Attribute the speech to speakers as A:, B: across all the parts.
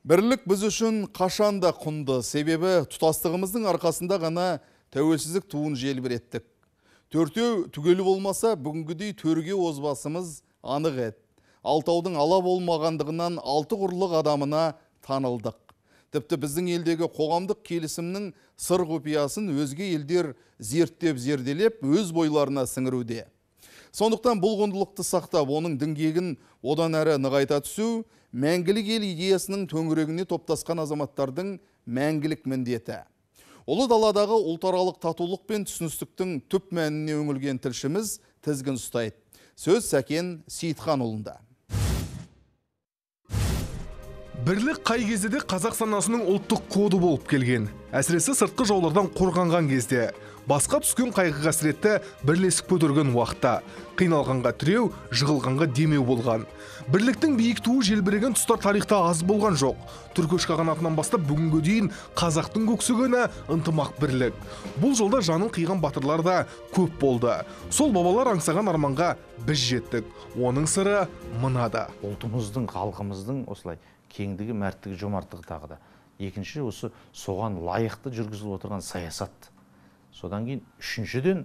A: Бірлік біз үшін қашанда құнды, себебі тұтастығымыздың арқасында ғана тәуелсіздік туын желбіреттік. Төртеу түгелі болмаса, бүгінгідей төрге озбасымыз анық еді. Алтаудың ала болмағандығынан алты құрлық адамына танылдық. Тіпті біздің елдегі қоғамдық келісімнің сыр құпиясын өзге елдер зерттеп зерделеп өз бойларына сіңіруде. Сондықтан бұл құндылықты сақтап, оның діңгегін одан әрі нығайта түсу, мәңгілік ел идеясының төңірегіне топтасқан азаматтардың мәңгілік міндеті. Ұлы даладағы ұлтаралық татулық пен түсіністіктің түп мәніне үңілген тілшіміз тізгін ұстайды. Сөз Сәкен Сейітханұлында.
B: Бірлік қай кезде де қазақ санасының ұлттық коды болып келген. Әсіресе сыртқы жаулардан қорғанған кезде. Басқа түскен қайғы қасіретті бірлесіп көтерген уақытта. Қиналғанға тіреу, жығылғанға демеу болған. Бірліктің биік туы желбіреген тұстар тарихта аз болған жоқ. Түркеш қағанатынан бастап бүгінге дейін қазақтың көксегені ынтымақ бірлік. Бұл жолда жанын қиған батырлар да көп болды. Сол бабалар аңсаған арманға біз жеттік. Оның сыры мынада.
C: Ұлтымыздың, халқымыздың осылай кеңдігі, мәрттігі, жомарттығы тағы да. Екінші, осы соған лайықты жүргізіліп отырған саясат. Содан кейін үшіншіден,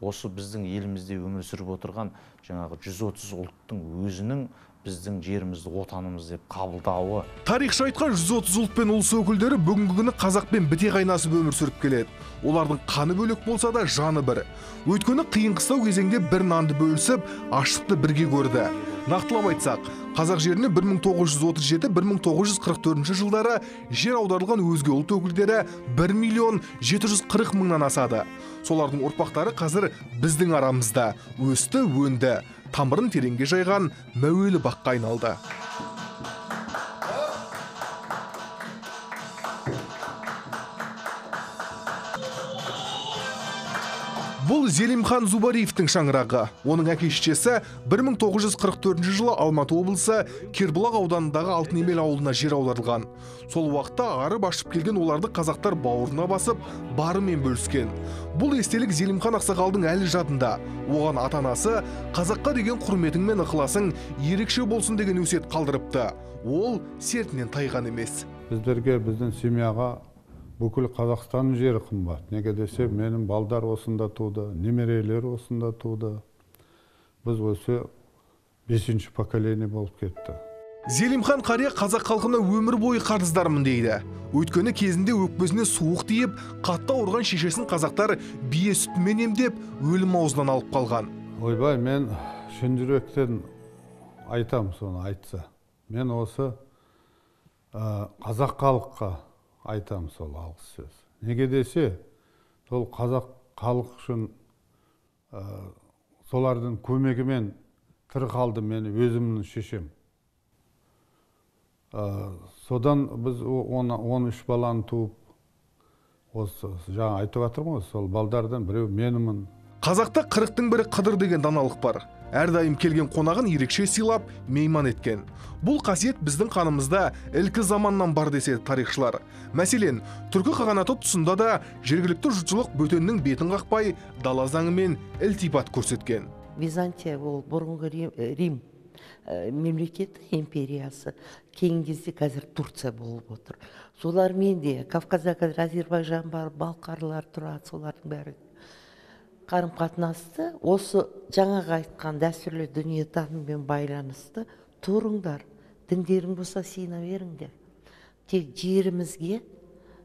C: осы біздің елімізде өмір сүріп отырған жаңағы 130 ұлттың өзінің біздің жерімізді, отанымыз деп қабылдауы.
B: Тарихшы айтқан 130 ұлт пен ұлыс өкілдері бүгінгі күні қазақпен біте қайнасып өмір сүріп келеді. Олардың қаны бөлек болса да жаны бір. Өйткені қиын қыстау кезеңде бір нанды бөлісіп, аштықты бірге көрді. Нақтылап айтсақ, қазақ жеріне 1937-1944 жылдары жер аударылған өзге ұлт өкілдері 1.740.000-нан асады. Солардың ұрпақтары қазір біздің арамызда өсті, өнді, тамырын тереңге жайған мәуелі баққа айналды. Бұл Зелимхан Зубариевтің шаңырағы. Оның әке-шешесі 1944 жылы Алматы облысы Кербұлақ ауданындағы Алтынемел ауылына жер аударылған. Сол уақытта арып ашып келген оларды қазақтар бауырына басып, барымен бөліскен. Бұл естелік Зелимхан ақсақалдың әлі жадында. Оған ата-анасы қазаққа деген құрметің мен ықыласың ерекше болсын деген өсиет қалдырыпты. Ол сертінен тайған емес.
D: Біздерге, біздің семьяға бүкіл Қазақстанның жері қымбат. Неге десе, менің балдар осында туды, немерелер осында туды. Біз осы 5-ші поколение болып кетті.
B: Зелимхан қария қазақ халқына өмір бойы қарыздармын дейді. Өйткені кезінде өкпесіне суық тиіп, қатты ауырған шешесін қазақтар бие сүтімен емдеп, өлім аузынан алып қалған.
D: Ойбай, мен шын жүректен айтам соны айтса. Мен осы қазақ халыққа айтам сол алғыс сөз. Неге десе, сол қазақ халық үшін солардың көмегімен тірі қалды мені өзімнің шешем. Содан біз 13 баланы туып, осы жаңа айтып жатырмын, сол балдардан біреу менімін.
B: Қазақта 40-тың бірі қыдыр деген даналық бар. Әрдайым келген қонағын ерекше сыйлап, мейман еткен. Бұл қасиет біздің қанымызда ілкі заманнан бар деседі тарихшылар. Мәселен, түркі қағанаты тұсында да жергілікті жұртшылық бөтеннің бетін қақпай, дала заңымен ілтипат көрсеткен.
E: Византия ол бұрынғы Рим мемлекеті, империясы кейін кезде қазір Турция болып отыр. Солармен де Кавказда қазір Азербайжан бар, балқарлар тұрады, солардың бәрі қарым-қатынасты осы жаңағы айтқан дәстүрлі дүниетаныммен байланысты. Тұрыңдар, діндерің болса сыйына беріңдер. Тек жерімізге,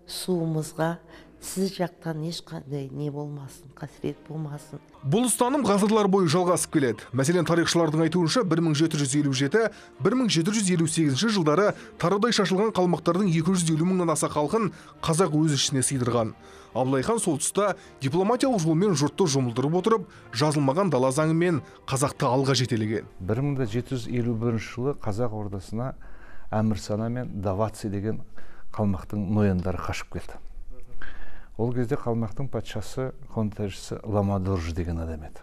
E: суымызға, сіз жақтан ешқандай не болмасын, қасірет болмасын.
B: Бұл ұстаным ғасырлар бойы жалғасып келеді. Мәселен, тарихшылардың айтуынша 1757-1758 жылдары тарыдай шашылған қалмақтардың 250.000-нан аса халқын қазақ өз ішіне сыйдырған. Абылай хан сол тұста дипломатиялық жолмен жұртты жұмылдырып отырып, жазылмаған дала заңымен қазақты алға жетелеген.
C: 1751 жылы қазақ ордасына Әмірсана мен Даваци деген қалмақтың нояндары қашып келді. Ол кезде қалмақтың патшасы, қонтайшысы Ламадоржы деген адам еді.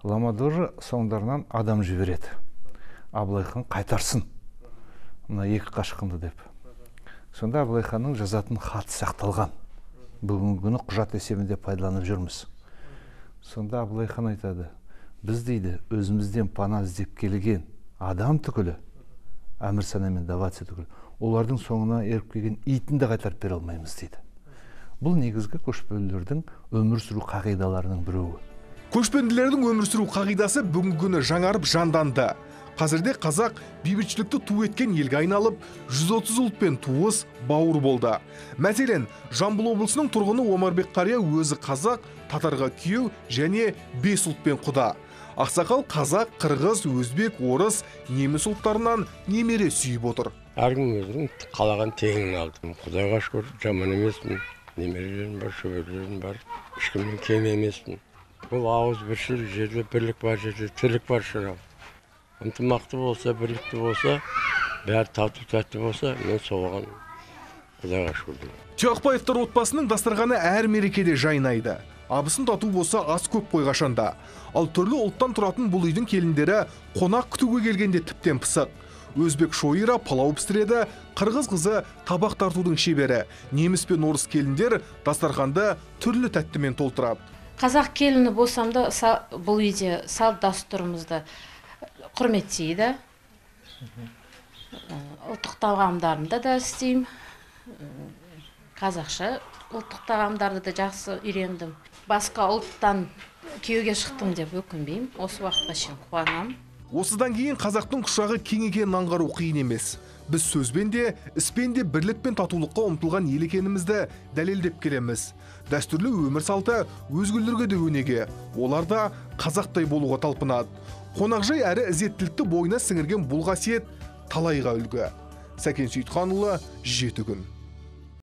C: Ламадоржы соңдарынан адам жібереді. Абылай хан қайтарсын, мына екі қашқынды деп. Сонда Абылай ханның жазатын хаты сақталған. Бүгінгі күні құжат есебінде пайдаланып жүрміз. Сонда Абылай хан айтады, біз дейді өзімізден пана іздеп келген адам түгілі, Әмірсана мен Даваци түгілі, олардың соңына еріп келген итін де қайтарып бере алмаймыз дейді. Бұл негізгі көшпелілердің өмір сүру қағидаларының біреуі.
B: Көшпенділердің өмір сүру қағидасы бүгінгі күні жаңарып жанданды. Қазірде қазақ бейбітшілікті ту еткен елге айналып, 130 ұлтпен туыс, бауыр болды. Мәселен, Жамбыл облысының тұрғыны Омарбек қария өзі қазақ, татарға күйеу және 5 ұлтпен құда. Ақсақал қазақ, қырғыз, өзбек, орыс, неміс ұлттарынан немере сүйіп отыр.
F: Әркім өзінің қалаған теңін алдым. Құдайға шүкір, жаман емеспін. Немерелерім бар, шөберелерім бар. Ешкімнен кем емеспін. Бұл ауыз біршіл, жерде бірлік бар, жерде тірлік бар шырау. Ынтымақты болса, бірлікті болса, бәрі тату тәтті болса, мен соған Құдайға шүкір.
B: Тұяқбаевтар отбасының дастарханы әр мерекеде жайнайды. Абысын тату болса ас көп қой қашанда. Ал түрлі ұлттан тұратын бұл үйдің келіндері қонақ күтуге келгенде тіптен пысық. Өзбек шойыра палау пісіреді, қырғыз қызы табақ тартудың шебері, неміс пен орыс келіндер дастарханды түрлі тәттімен толтырады.
G: Қазақ келіні болсам да бұл үйде салт дәстүрімізді құрметтейді. Ұлттық тағамдарымды да істеймін. Қазақша ұлттық тағамдарды да жақсы үйрендім. Басқа ұлттан күйеуге шықтым деп өкінбеймін. Осы уақытқа шейін қуанамын.
B: Осыдан кейін қазақтың құшағы кең екенін аңғару қиын емес. Біз сөзбен де, іспен де бірлік пен татулыққа ұмтылған ел екенімізді дәлелдеп келеміз. Дәстүрлі өмір салты өзгелерге де өнеге. Олар да қазақтай болуға талпынады. Қонақжай әрі ізеттілікті бойына сіңірген бұл қасиет талайға үлгі. Сәкен Сейітханұлы, 7 күн.